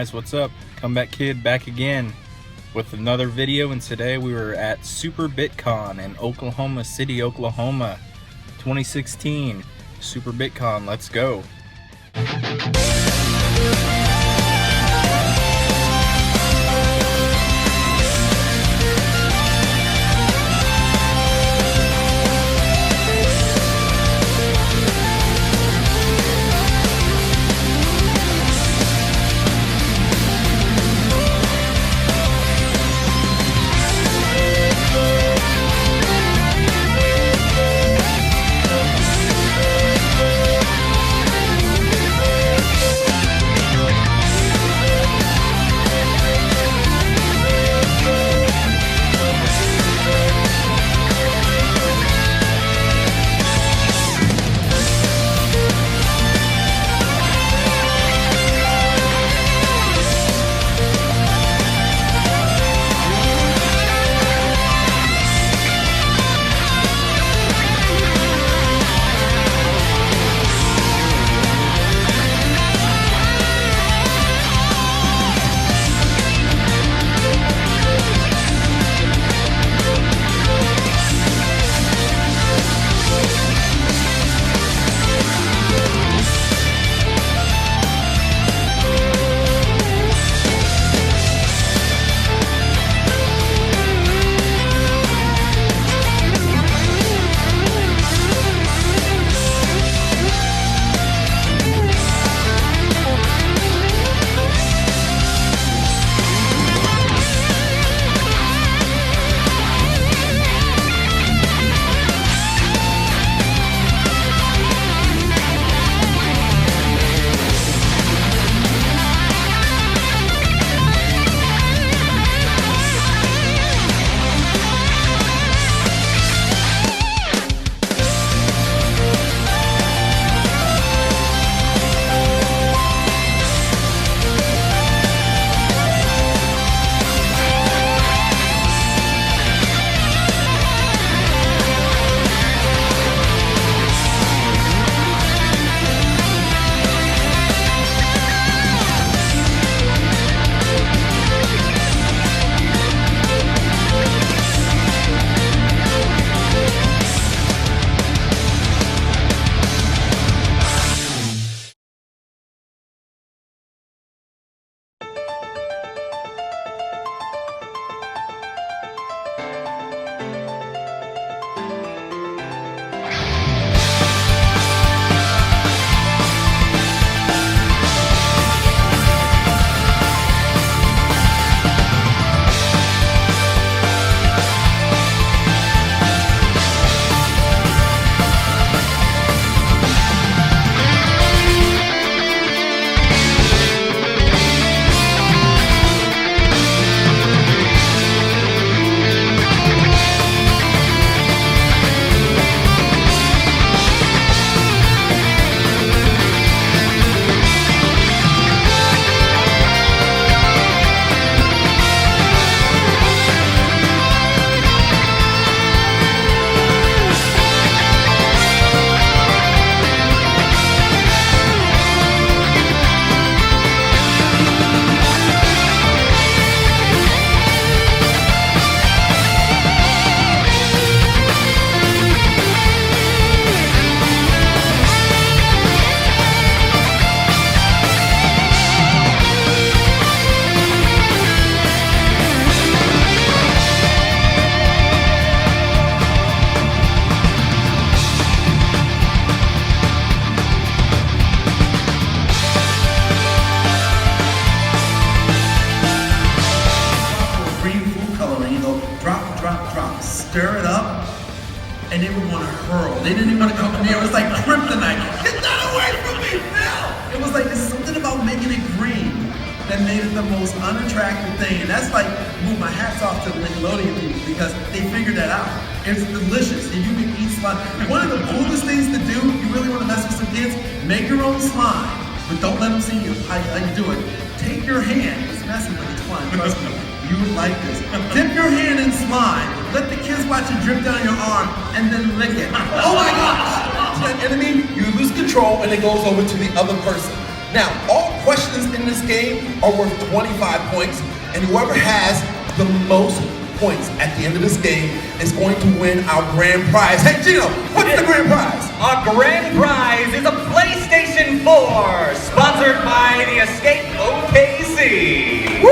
guys, what's up? Comeback Kid back again with another video, and today we were at Super Bitcon in Oklahoma City, Oklahoma 2016. Super Bitcon, let's go. Stir it up, and they would want to hurl. They didn't even want to come near. It was like kryptonite. Get that away from me, Phil! It was like, there's something about making it green that made it the most unattractive thing. And that's like, move my hats off to the Nickelodeon people because they figured that out. It's delicious, and you can eat slime. One of the coolest things to do, you really want to mess with some kids, make your own slime, but don't let them see you how you do it. Take your hand, it's messy, but it's fun, trust me. You would like this. Dip your hand in slime, let the kids watch it drip down your arm, and then lick it. Oh my gosh! You know what I mean? You lose control and it goes over to the other person. Now, all questions in this game are worth 25 points, and whoever has the most points at the end of this game is going to win our grand prize. Hey, Gino, what's the grand prize? Our grand prize is a PlayStation 4, sponsored by the Escape OKC. Woo!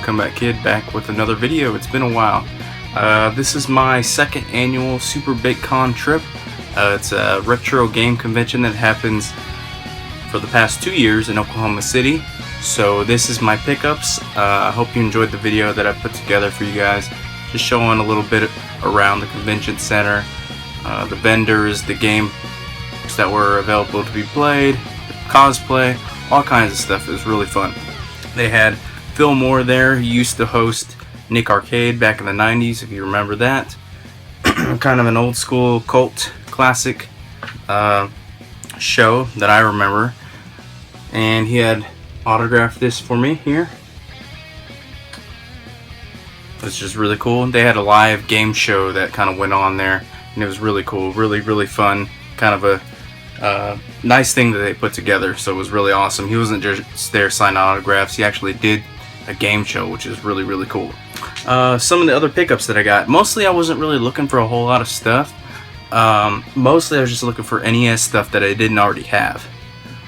Comeback Kid back with another video. It's been a while. This is my second annual Super Bitcon trip. It's a retro game convention that happens for the past 2 years in Oklahoma City. So this is my pickups. I hope you enjoyed the video that I put together for you guys, just showing a little bit around the convention center, the vendors, the games that were available to be played, cosplay, all kinds of stuff. It was really fun. They had Phil Moore there. He used to host Nick Arcade back in the 90s, if you remember that. Kind of an old school cult classic show that I remember. And he had autographed this for me here. It's just really cool. They had a live game show that kind of went on there, and it was really cool, really fun. Kind of a nice thing that they put together, so it was really awesome. He wasn't just there signing autographs, he actually did a game show, which is really cool. Some of the other pickups that I got, mostly I wasn't really looking for a whole lot of stuff. Mostly I was just looking for NES stuff that I didn't already have.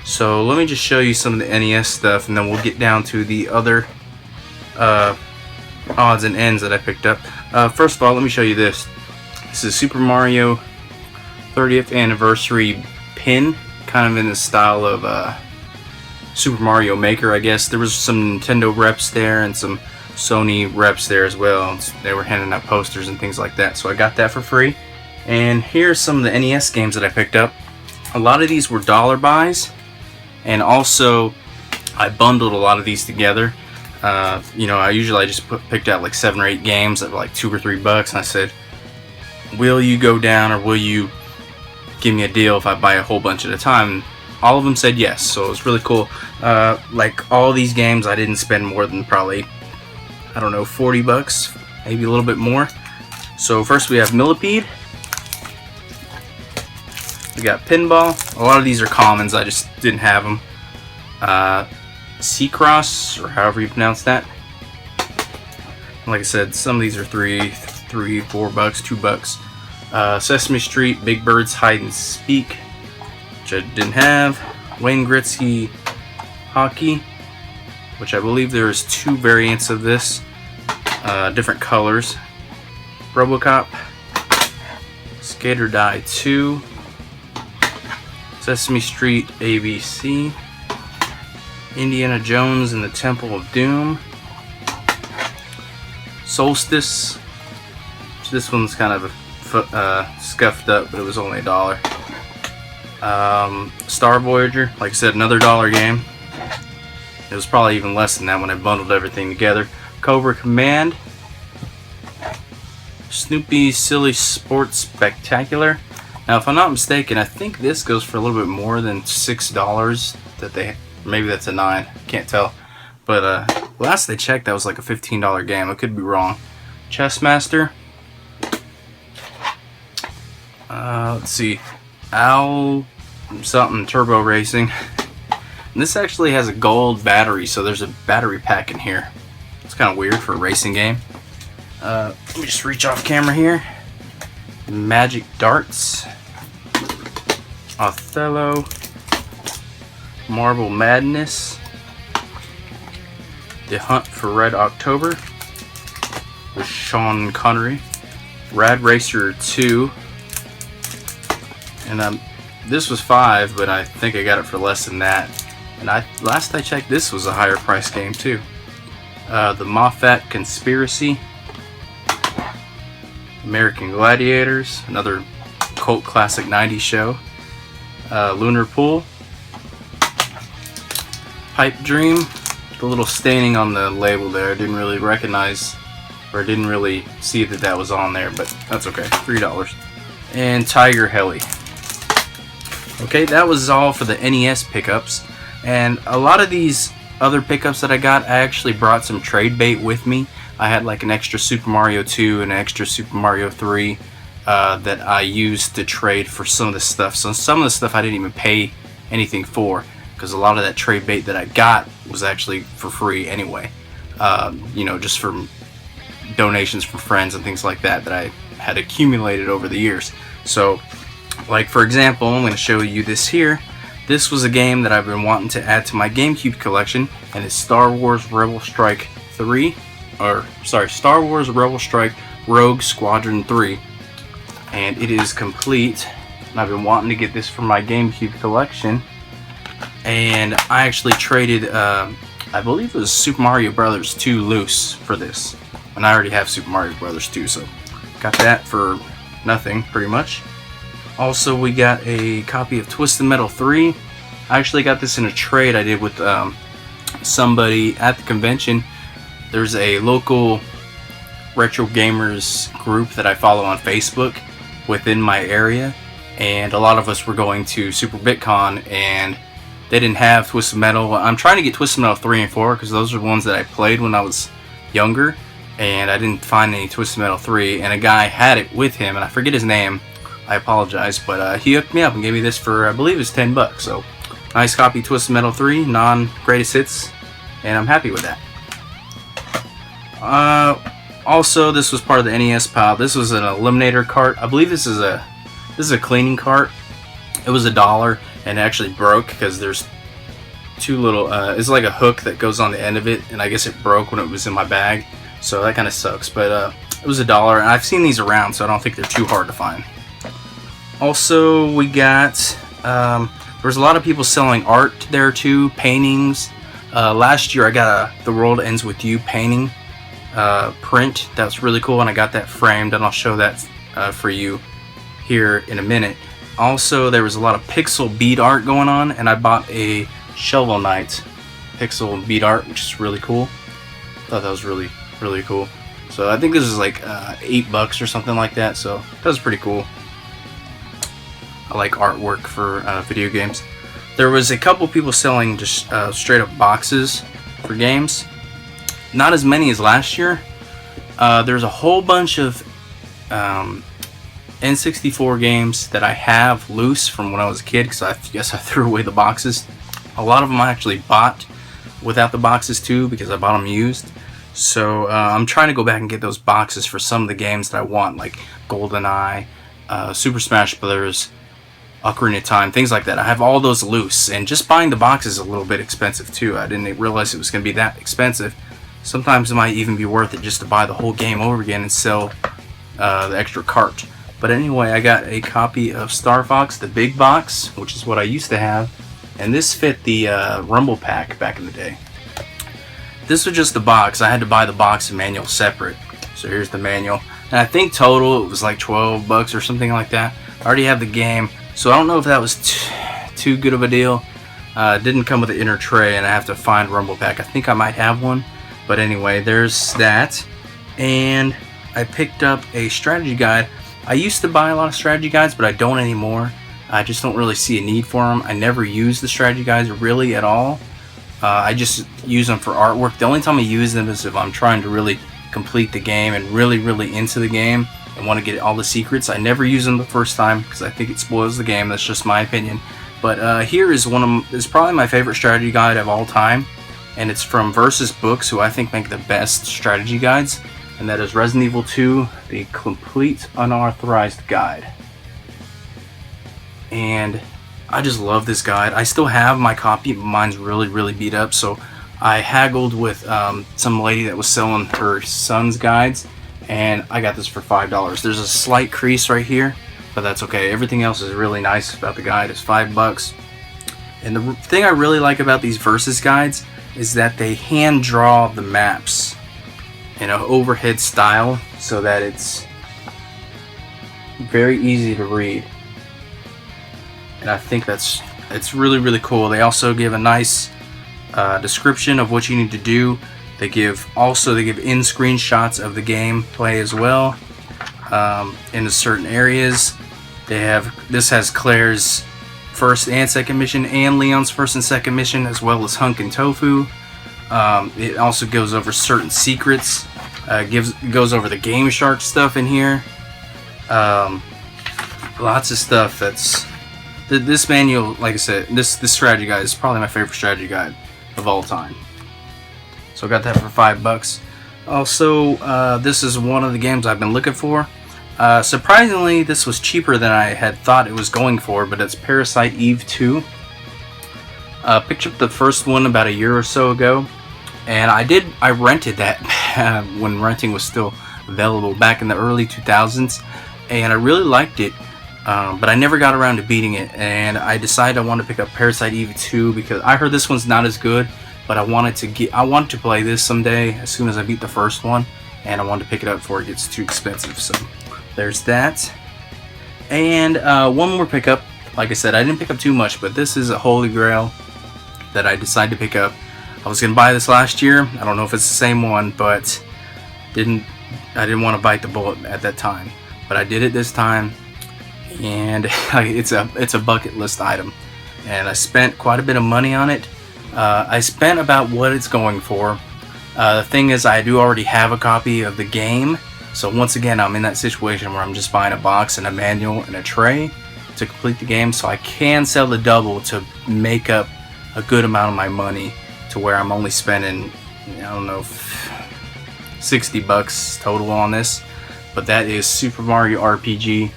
So let me just show you some of the NES stuff, and then we'll get down to the other odds and ends that I picked up. First of all, let me show you this. This is Super Mario 30th anniversary pin, kind of in the style of Super Mario Maker, I guess. There was some Nintendo reps there and some Sony reps there as well. They were handing out posters and things like that, so I got that for free. And here's some of the NES games that I picked up. A lot of these were dollar buys, and also I bundled a lot of these together. You know, I just picked out like 7 or 8 games that were like $2 or $3, and I said, will you go down, or will you give me a deal if I buy a whole bunch at a time? All of them said yes, so it was really cool. Like all these games, I didn't spend more than probably, I don't know, $40, maybe a little bit more. So first we have Millipede. We got Pinball. A lot of these are commons, I just didn't have them. Seacross, or however you pronounce that. Like I said, some of these are $3, $4, $2. Sesame Street, Big Bird's Hide and Speak, which I didn't have. Wayne Gretzky Hockey. which I believe there's 2 variants of this, different colors. RoboCop, Skater Die 2, Sesame Street ABC, Indiana Jones and the Temple of Doom, Solstice. This one's kind of scuffed up, but it was only $1. Star Voyager, like I said, another $1 game. It was probably even less than that when I bundled everything together. Cobra Command, Snoopy Silly Sports Spectacular. Now, if I'm not mistaken, I think this goes for a little bit more than $6. Maybe that's a 9. Can't tell. But last I checked, that was like a $15 game. I could be wrong. Chessmaster. Let's see. Owl something Turbo Racing. And this actually has a gold battery, so there's a battery pack in here. It's kind of weird for a racing game. Let me just reach off camera here. Magic Darts, Othello, Marble Madness, The Hunt for Red October with Sean Connery, Rad Racer 2, and this was $5, but I think I got it for less than that. And last I checked, this was a higher price game too. The Moffat Conspiracy, American Gladiators, another cult classic 90s show, Lunar Pool, Pipe Dream. The little staining on the label there, I didn't really recognize, or didn't really see that that was on there, but that's okay, $3. And Tiger Heli. Okay, that was all for the NES pickups. And a lot of these other pickups that I got, I actually brought some trade bait with me. I had like an extra Super Mario 2 and an extra Super Mario 3 that I used to trade for some of the stuff. So some of the stuff I didn't even pay anything for, because a lot of that trade bait that I got was actually for free anyway. You know, just from donations from friends and things like that that I had accumulated over the years. So, like for example, I'm going to show you this here. This was a game that I've been wanting to add to my GameCube collection, and it's Star Wars Rebel Strike 3, or sorry, Star Wars Rebel Strike Rogue Squadron 3, and it is complete. And I've been wanting to get this for my GameCube collection, and I actually traded, I believe it was Super Mario Brothers 2 loose for this, and I already have Super Mario Brothers 2, so got that for nothing pretty much. Also, we got a copy of Twisted Metal 3. I actually got this in a trade I did with somebody at the convention. There's a local retro gamers group that I follow on Facebook within my area, and a lot of us were going to Super Bitcon, and they didn't have Twisted Metal. I'm trying to get Twisted Metal 3 and 4 because those are the ones that I played when I was younger, and I didn't find any Twisted Metal 3, and a guy had it with him, and I forget his name. I apologize, but he hooked me up and gave me this for, I believe it's $10. So, nice copy, Twisted Metal 3, non-greatest hits, and I'm happy with that. Also, this was part of the NES pile. This was an eliminator cart. I believe this is a cleaning cart. It was $1, and it actually broke because there's two little. It's like a hook that goes on the end of it, and I guess it broke when it was in my bag. So that kind of sucks. But it was $1, and I've seen these around, so I don't think they're too hard to find. Also, we got, there's a lot of people selling art there too, paintings. Last year I got a The World Ends With You painting print. That's really cool, and I got that framed, and I'll show that for you here in a minute. Also, there was a lot of pixel bead art going on, and I bought a Shovel Knight pixel bead art, which is really cool. Thought that was really, really cool. So I think this is like $8 or something like that, so that was pretty cool. I like artwork for video games. There was a couple people selling just straight up boxes for games. Not as many as last year. There's a whole bunch of N64 games that I have loose from when I was a kid, because I guess I threw away the boxes. A lot of them I actually bought without the boxes too, because I bought them used. So I'm trying to go back and get those boxes for some of the games that I want, like GoldenEye, Super Smash Bros., Ocarina of Time, things like that. I have all those loose, and just buying the box is a little bit expensive too. I didn't realize it was going to be that expensive. Sometimes it might even be worth it just to buy the whole game over again and sell the extra cart. But anyway, I got a copy of Star Fox, the big box, which is what I used to have, and this fit the Rumble Pack back in the day. This was just the box. I had to buy the box and manual separate. So here's the manual, and I think total it was like $12 or something like that. I already have the game, so I don't know if that was too good of a deal. It didn't come with an inner tray, and I have to find Rumble Pack. I think I might have one, but anyway, there's that. And I picked up a strategy guide. I used to buy a lot of strategy guides, but I don't anymore. I just don't really see a need for them. I never use the strategy guides really at all. I just use them for artwork. The only time I use them is if I'm trying to really complete the game and really into the game and want to get all the secrets. I never use them the first time because I think it spoils the game. That's just my opinion. But here is is probably my favorite strategy guide of all time, and it's from Versus Books, who I think make the best strategy guides. And that is Resident Evil 2, the complete unauthorized guide. And I just love this guide. I still have my copy, but mine's really beat up, so I haggled with some lady that was selling her son's guides, and I got this for $5. There's a slight crease right here, but that's okay. Everything else is really nice about the guide. It's $5. And the thing I really like about these Versus guides is that they hand draw the maps in an overhead style so that it's very easy to read, and I think it's really cool. They also give a nice description of what you need to do. They give in screenshots of the gameplay as well, into certain areas. This has Claire's first and second mission and Leon's first and second mission, as well as Hunk and Tofu. It also goes over certain secrets. Goes over the Game Shark stuff in here. Lots of stuff. This manual, like I said, this strategy guide is probably my favorite strategy guide of all time. So I got that for $5. Also, this is one of the games I've been looking for. Surprisingly, this was cheaper than I had thought it was going for, but it's Parasite Eve 2. Picked up the first one about a year or so ago, and I rented that when renting was still available back in the early 2000s, and I really liked it, but I never got around to beating it, and I decided I wanted to pick up Parasite Eve 2 because I heard this one's not as good, but I wanted to play this someday as soon as I beat the first one, and I wanted to pick it up before it gets too expensive. So there's that. And one more pickup. Like I said, I didn't pick up too much, but this is a holy grail that I decided to pick up. I was gonna buy this last year. I don't know if it's the same one, but I didn't want to bite the bullet at that time. But I did it this time, and it's a bucket list item, and I spent quite a bit of money on it. I spent about what it's going for. The thing is, I do already have a copy of the game, so once again, I'm in that situation where I'm just buying a box and a manual and a tray to complete the game, so I can sell the double to make up a good amount of my money to where I'm only spending, I don't know, $60 total on this. But that is Super Mario RPG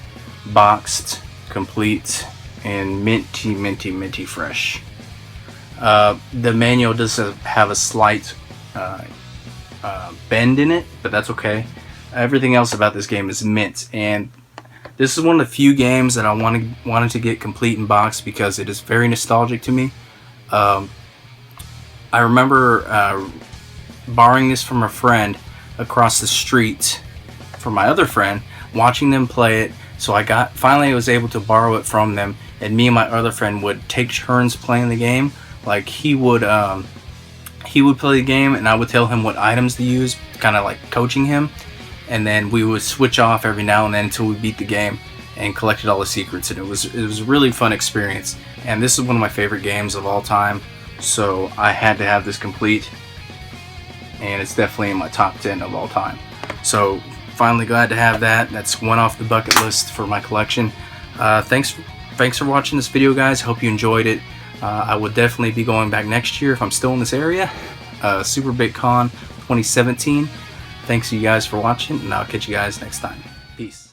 boxed, complete, and minty fresh. The manual does have a slight bend in it, but that's okay. Everything else about this game is mint, and this is one of the few games that I wanted to get complete in box because it is very nostalgic to me. I remember borrowing this from a friend across the street from my other friend, watching them play it. So finally I was able to borrow it from them, and me and my other friend would take turns playing the game. Like he would play the game, and I would tell him what items to use, kind of like coaching him. And then we would switch off every now and then until we beat the game and collected all the secrets. And it was a really fun experience. And this is one of my favorite games of all time, so I had to have this complete, and it's definitely in my top 10 of all time. So finally glad to have that. That's one off the bucket list for my collection. Thanks for watching this video, guys. Hope you enjoyed it. I will definitely be going back next year if I'm still in this area. Super Bitcon 2017. Thanks you guys for watching, and I'll catch you guys next time. Peace.